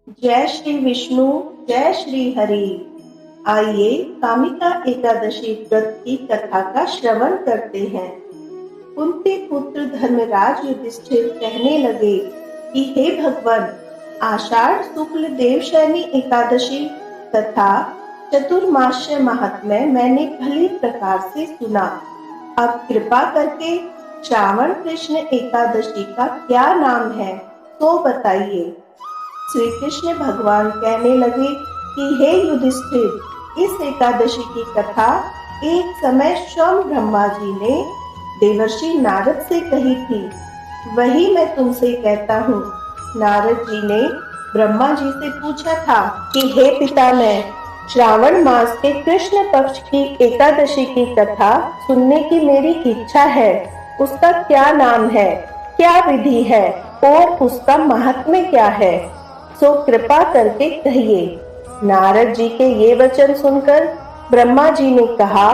जय श्री विष्णु, जय श्री हरि। आइए कामिका एकादशी व्रत की कथा का श्रवण करते हैं। कुंती पुत्र धर्मराज युधिष्ठिर कहने लगे कि हे भगवान, आषाढ़ शुक्ल देवशयनी एकादशी तथा चतुर्मास्य महात्म्य मैंने भली प्रकार से सुना। अब कृपा करके श्रावण कृष्ण एकादशी का क्या नाम है तो बताइए। श्री कृष्ण भगवान कहने लगे कि हे युधिष्ठिर, इस एकादशी की कथा एक समय स्वयं ब्रह्मा जी ने देवर्षि नारद से कही थी, वही मैं तुमसे कहता हूँ। नारद जी ने ब्रह्मा जी से पूछा था कि हे पितामह, श्रावण मास के कृष्ण पक्ष की एकादशी की कथा सुनने की मेरी इच्छा है। उसका क्या नाम है, क्या विधि है और उसका महात्म्य क्या है, सो कृपा करके कहिए। नारद जी के ये वचन सुनकर ब्रह्मा जी ने कहा,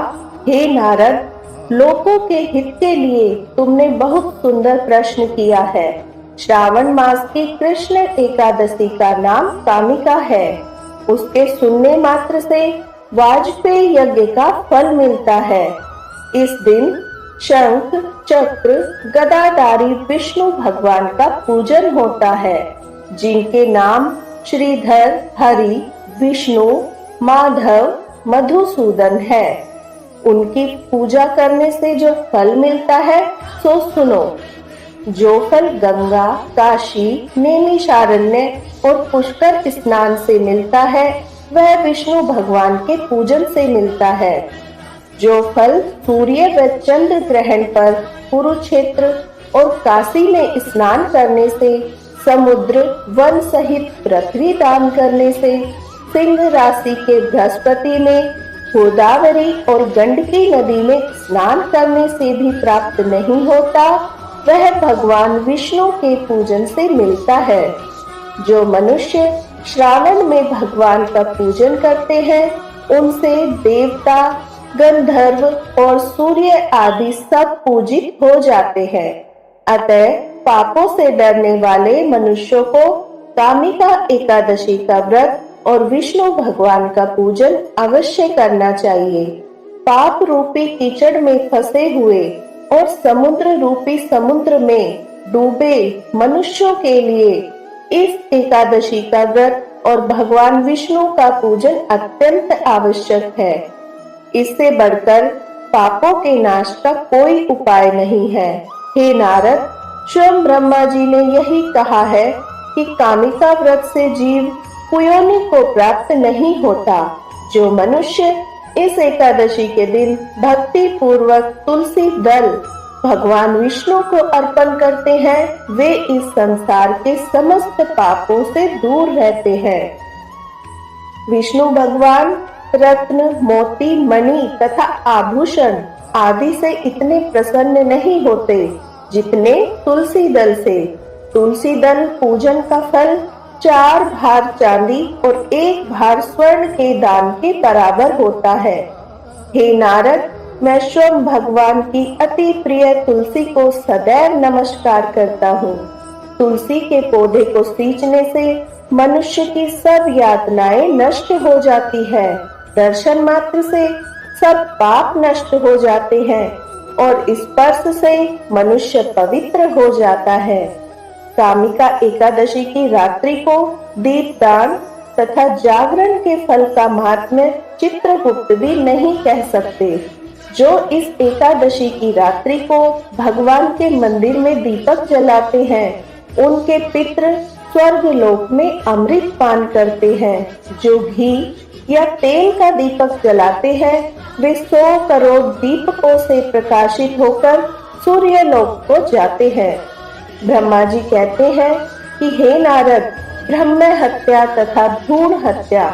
हे नारद, लोगों के हित के लिए तुमने बहुत सुंदर प्रश्न किया है। श्रावण मास की कृष्ण एकादशी का नाम कामिका है। उसके सुनने मात्र से वाजपेयी यज्ञ का फल मिलता है। इस दिन शंख चक्र गदाधारी विष्णु भगवान का पूजन होता है, जिनके नाम श्रीधर, हरि, विष्णु, माधव, मधुसूदन है। उनकी पूजा करने से जो फल मिलता है सो सुनो। जो फल गंगा, काशी, नैमिषारण्य और पुष्कर स्नान से मिलता है, वह विष्णु भगवान के पूजन से मिलता है। जो फल सूर्य व चंद्र ग्रहण पर कुरुक्षेत्र और काशी में स्नान करने से, समुद्र वन सहित पृथ्वी दान करने से, सिंह राशि के बृहस्पति में, गोदावरी और गंडकी नदी में स्नान करने से भी प्राप्त नहीं होता, वह भगवान विष्णु के पूजन से मिलता है। जो मनुष्य श्रावण में भगवान का पूजन करते हैं, उनसे देवता, गंधर्व और सूर्य आदि सब पूजित हो जाते हैं। अतः पापों से डरने वाले मनुष्यों को कामिका एकादशी का व्रत और विष्णु भगवान का पूजन अवश्य करना चाहिए। पाप रूपी कीचड़ में फंसे हुए और समुद्र रूपी समुद्र में डूबे मनुष्यों के लिए इस एकादशी का व्रत और भगवान विष्णु का पूजन अत्यंत आवश्यक है। इससे बढ़कर पापों के नाश का कोई उपाय नहीं है। हे नारद, स्वयं ब्रह्मा जी ने यही कहा है कि कामिका व्रत से जीव कुयोनि को प्राप्त नहीं होता। जो मनुष्य इस एकादशी के दिन भक्ति पूर्वक तुलसी दल भगवान विष्णु को अर्पण करते हैं, वे इस संसार के समस्त पापों से दूर रहते हैं। विष्णु भगवान रत्न, मोती, मणि तथा आभूषण आदि से इतने प्रसन्न नहीं होते जितने तुलसी दल से। तुलसी दल पूजन का फल 4 भार चांदी और 1 भार स्वर्ण के दान के बराबर होता है। हे नारद, मैं स्वयं भगवान की अति प्रिय तुलसी को सदैव नमस्कार करता हूँ। तुलसी के पौधे को सींचने से मनुष्य की सब यातनाएं नष्ट हो जाती है। दर्शन मात्र से सब पाप नष्ट हो जाते हैं और स्पर्श से मनुष्य पवित्र हो जाता है। कामिका एकादशी की रात्रि को दीपदान तथा जागरण के फल का महात्म्य चित्रगुप्त भी नहीं कह सकते। जो इस एकादशी की रात्रि को भगवान के मंदिर में दीपक जलाते हैं, उनके पितृ स्वर्ग लोक में अमृत पान करते हैं। जो घी या तेल का दीपक जलाते हैं, वे 100 करोड़ दीपकों से प्रकाशित होकर सूर्य लोक को जाते हैं। ब्रह्मा जी कहते हैं कि हे नारद, ब्रह्म हत्या तथा भ्रूण हत्या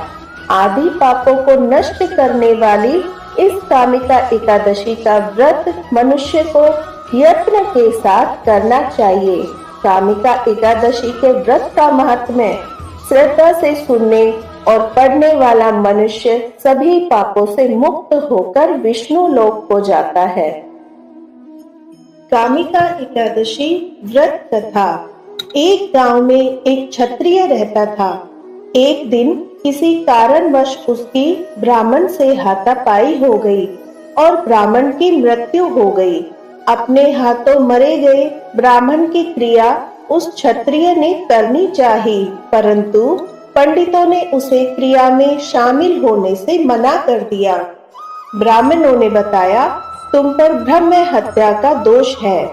आदि पापों को नष्ट करने वाली इस कामिका एकादशी का व्रत मनुष्य को यत्न के साथ करना चाहिए। कामिका एकादशी के व्रत का महात्म्य श्रद्धा से सुनने और पढ़ने वाला मनुष्य सभी पापों से मुक्त होकर विष्णु लोक को जाता है। कामिका एकादशी व्रत कथा। एक गांव में एक क्षत्रिय रहता था। एक दिन किसी कारणवश उसकी ब्राह्मण से हाथापाई हो गई और ब्राह्मण की मृत्यु हो गई। अपने हाथों मरे गए ब्राह्मण की क्रिया उस क्षत्रिय ने करनी चाहिए, परंतु पंडितों ने उसे क्रिया में शामिल होने से मना कर दिया। ब्राह्मणों ने बताया, तुम पर ब्रह्म हत्या का दोष है,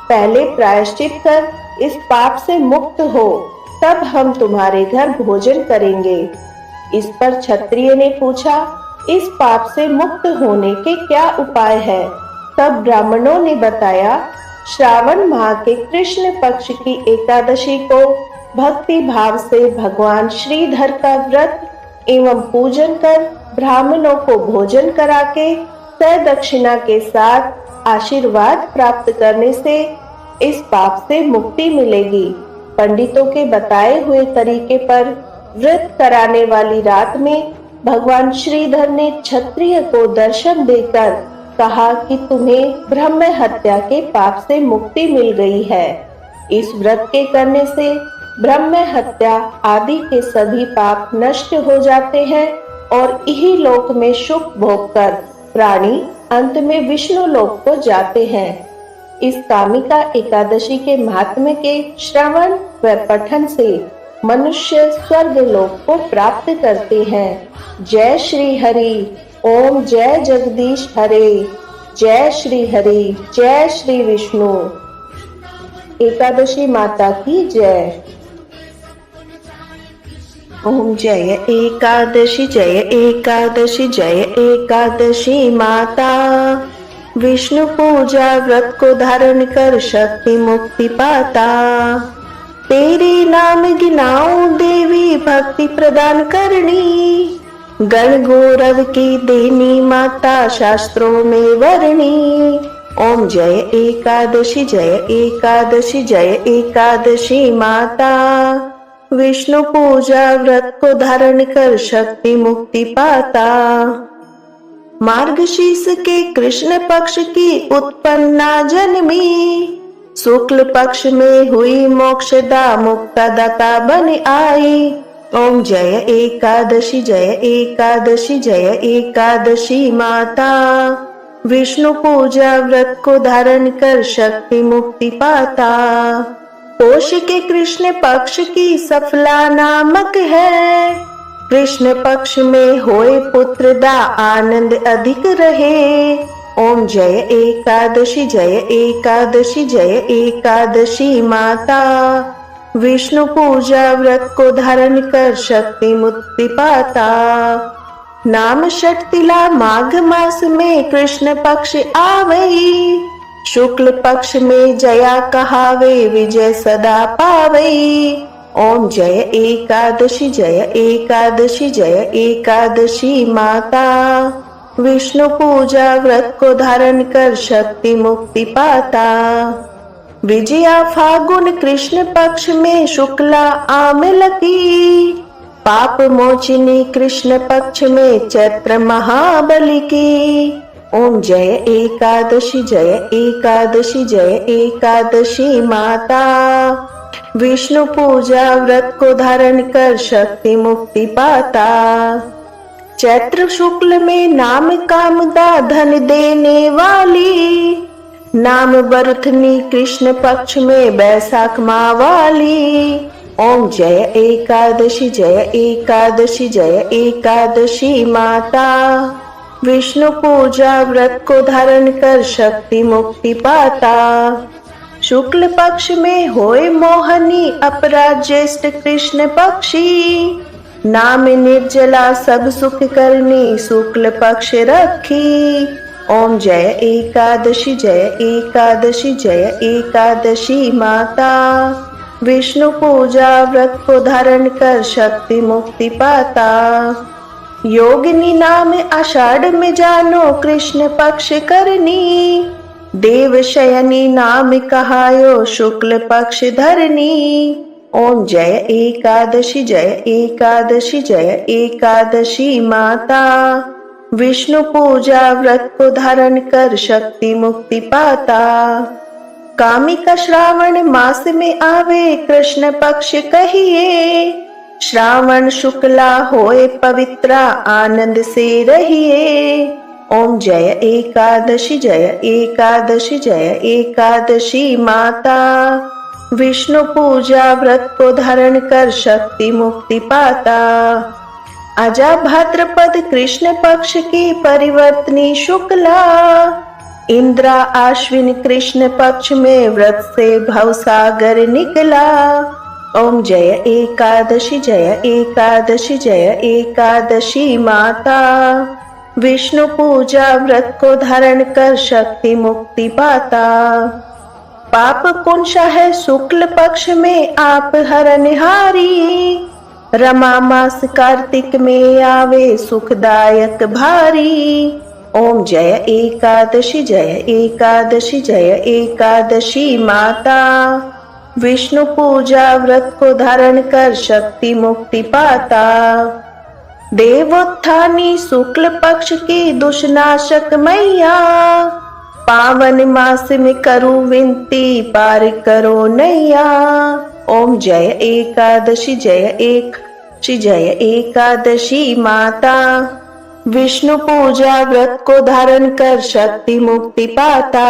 पहले प्रायश्चित कर इस पाप से मुक्त हो, तब हम तुम्हारे घर भोजन करेंगे। इस पर क्षत्रिय ने पूछा, इस पाप से मुक्त होने के क्या उपाय है? तब ब्राह्मणों ने बताया, श्रावण माह के कृष्ण पक्ष की एकादशी को भक्ति भाव से भगवान श्रीधर का व्रत एवं पूजन कर ब्राह्मणों को भोजन करा के सदक्षिणा के साथ आशीर्वाद प्राप्त करने से इस पाप से मुक्ति मिलेगी। पंडितों के बताए हुए तरीके पर व्रत कराने वाली रात में भगवान श्रीधर ने क्षत्रिय को दर्शन देकर कहा कि तुम्हें ब्रह्म हत्या के पाप से मुक्ति मिल गई है। इस व्रत के करने से ब्रह्म हत्या आदि के सभी पाप नष्ट हो जाते हैं और इही लोक में सुख भोग कर प्राणी अंत में विष्णु लोक को जाते हैं। इस कामिका एकादशी के महात्म्य के श्रवण व पठन से मनुष्य स्वर्ग लोक को प्राप्त करते हैं। जय श्री हरि। ओम जय जगदीश हरे। जय श्री हरि। जय श्री विष्णु। एकादशी माता की जय। ओम जय एकादशी, जय एकादशी, जय एकादशी माता। विष्णु पूजा व्रत को धारण कर शक्ति मुक्ति पाता। तेरे नाम गिनाऊं देवी भक्ति प्रदान करनी। गण गौरव की देनी माता शास्त्रों में वर्णी। ओम जय एकादशी, जय एकादशी, जय एकादशी माता। विष्णु पूजा व्रत को धारण कर शक्ति मुक्ति पाता। मार्गशीर्ष के कृष्ण पक्ष की उत्पन्ना जन्मी। शुक्ल पक्ष में हुई मोक्षदा मुक्तदाता बन आई। ओम जय एकादशी, जय एकादशी, जय एकादशी माता। विष्णु पूजा व्रत को धारण कर शक्ति मुक्ति पाता। पोष के कृष्ण पक्ष की सफला नामक है। कृष्ण पक्ष में होए पुत्र दा आनंद अधिक रहे। ओम जय एकादशी, जय एकादशी, जय एकादशी माता। विष्णु पूजा व्रत को धारण कर शक्ति मुक्ति पाता। नाम षट तिला माघ मास में कृष्ण पक्ष आवई। शुक्ल पक्ष में जया कहावे विजय सदा पावई। ओम जय एकादशी, जय एकादशी, जय एकादशी माता। विष्णु पूजा व्रत को धारण कर शक्ति मुक्ति पाता। विजया फागुन कृष्ण पक्ष में शुक्ला आमिल की। पाप मोचिनी कृष्ण पक्ष में चैत्र महाबली की। ओम जय एकादशी, जय एकादशी, जय एकादशी माता। विष्णु पूजा व्रत को धारण कर शक्ति मुक्ति पाता। चैत्र शुक्ल में नाम कामदा धन देने वाली। नाम बरुथनी कृष्ण पक्ष में बैसाख माह वाली। ओम जय एकादशी, जय एकादशी, जय एकादशी माता। विष्णु पूजा व्रत को धारण कर शक्ति मुक्ति पाता। शुक्ल पक्ष में होए मोहनी अपराध ज्येष्ठ कृष्ण पक्षी। नाम निर्जला सब सुख करनी शुक्ल पक्ष रखी। ओम जय एकादशी, जय एकादशी, जय एकादशी माता। विष्णु पूजा व्रत को धारण कर शक्ति मुक्ति पाता। योगिनी नाम आषाढ़ में जानो कृष्ण पक्ष करनी। देव शयनी नाम कहायो शुक्ल पक्ष धरनी। ओम जय एकादशी, जय एकादशी, जय एकादशी माता। विष्णु पूजा व्रत को धारण कर शक्ति मुक्ति पाता। कामिका श्रावण मास में आवे कृष्ण पक्ष कहिए। श्रावण शुक्ला होए पवित्रा आनंद से रहिए। ओम जय एकादशी जय एकादशी जय एकादशी माता। विष्णु पूजा व्रत को धारण कर शक्ति मुक्ति पाता। आजा भाद्रपद कृष्ण पक्ष की परिवर्तनी शुक्ला। इंद्रा आश्विन कृष्ण पक्ष में व्रत से भवसागर निकला। ओम जय एकादशी जय एकादशी जय एकादशी माता। विष्णु पूजा व्रत को धारण कर शक्ति मुक्ति पाता। पाप कुंशा है शुक्ल पक्ष में आप हरनहारी। रमा मास कार्तिक में आवे सुखदायक भारी। ओम जय एकादशी जय एकादशी जय एकादशी माता। विष्णु पूजा व्रत को धारण कर शक्ति मुक्ति पाता। देवोत्थानी शुक्ल पक्ष की दुष्नाशक मैया। पावन मास में करूं विनती पार करो नैया। ओम जय एकादशी जय एकादशी माता। विष्णु पूजा व्रत को धारण कर शक्ति मुक्ति पाता।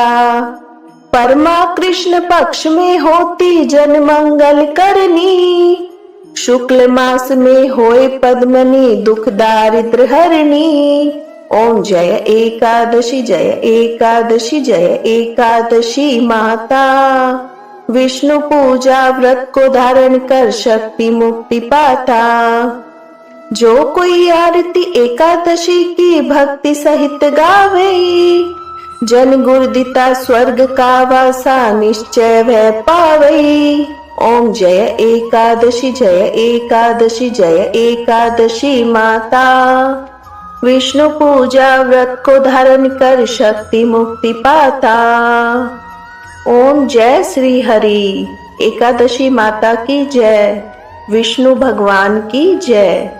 परमा कृष्ण पक्ष में होती जन मंगल करनी। शुक्ल मास में होए पद्मनी दुख दारिद्र हरणी। ओम जय एकादशी जय एकादशी जय एकादशी माता। विष्णु पूजा व्रत को धारण कर शक्ति मुक्ति पाता। जो कोई आरती एकादशी की भक्ति सहित गावे। जन गुरुदिता स्वर्ग का वासा निश्चय वह पावे। ओम जय एकादशी जय एकादशी जय एकादशी माता। विष्णु पूजा व्रत को धारण कर शक्ति मुक्ति पाता। ओम जय श्री हरि। एकादशी माता की जय। विष्णु भगवान की जय।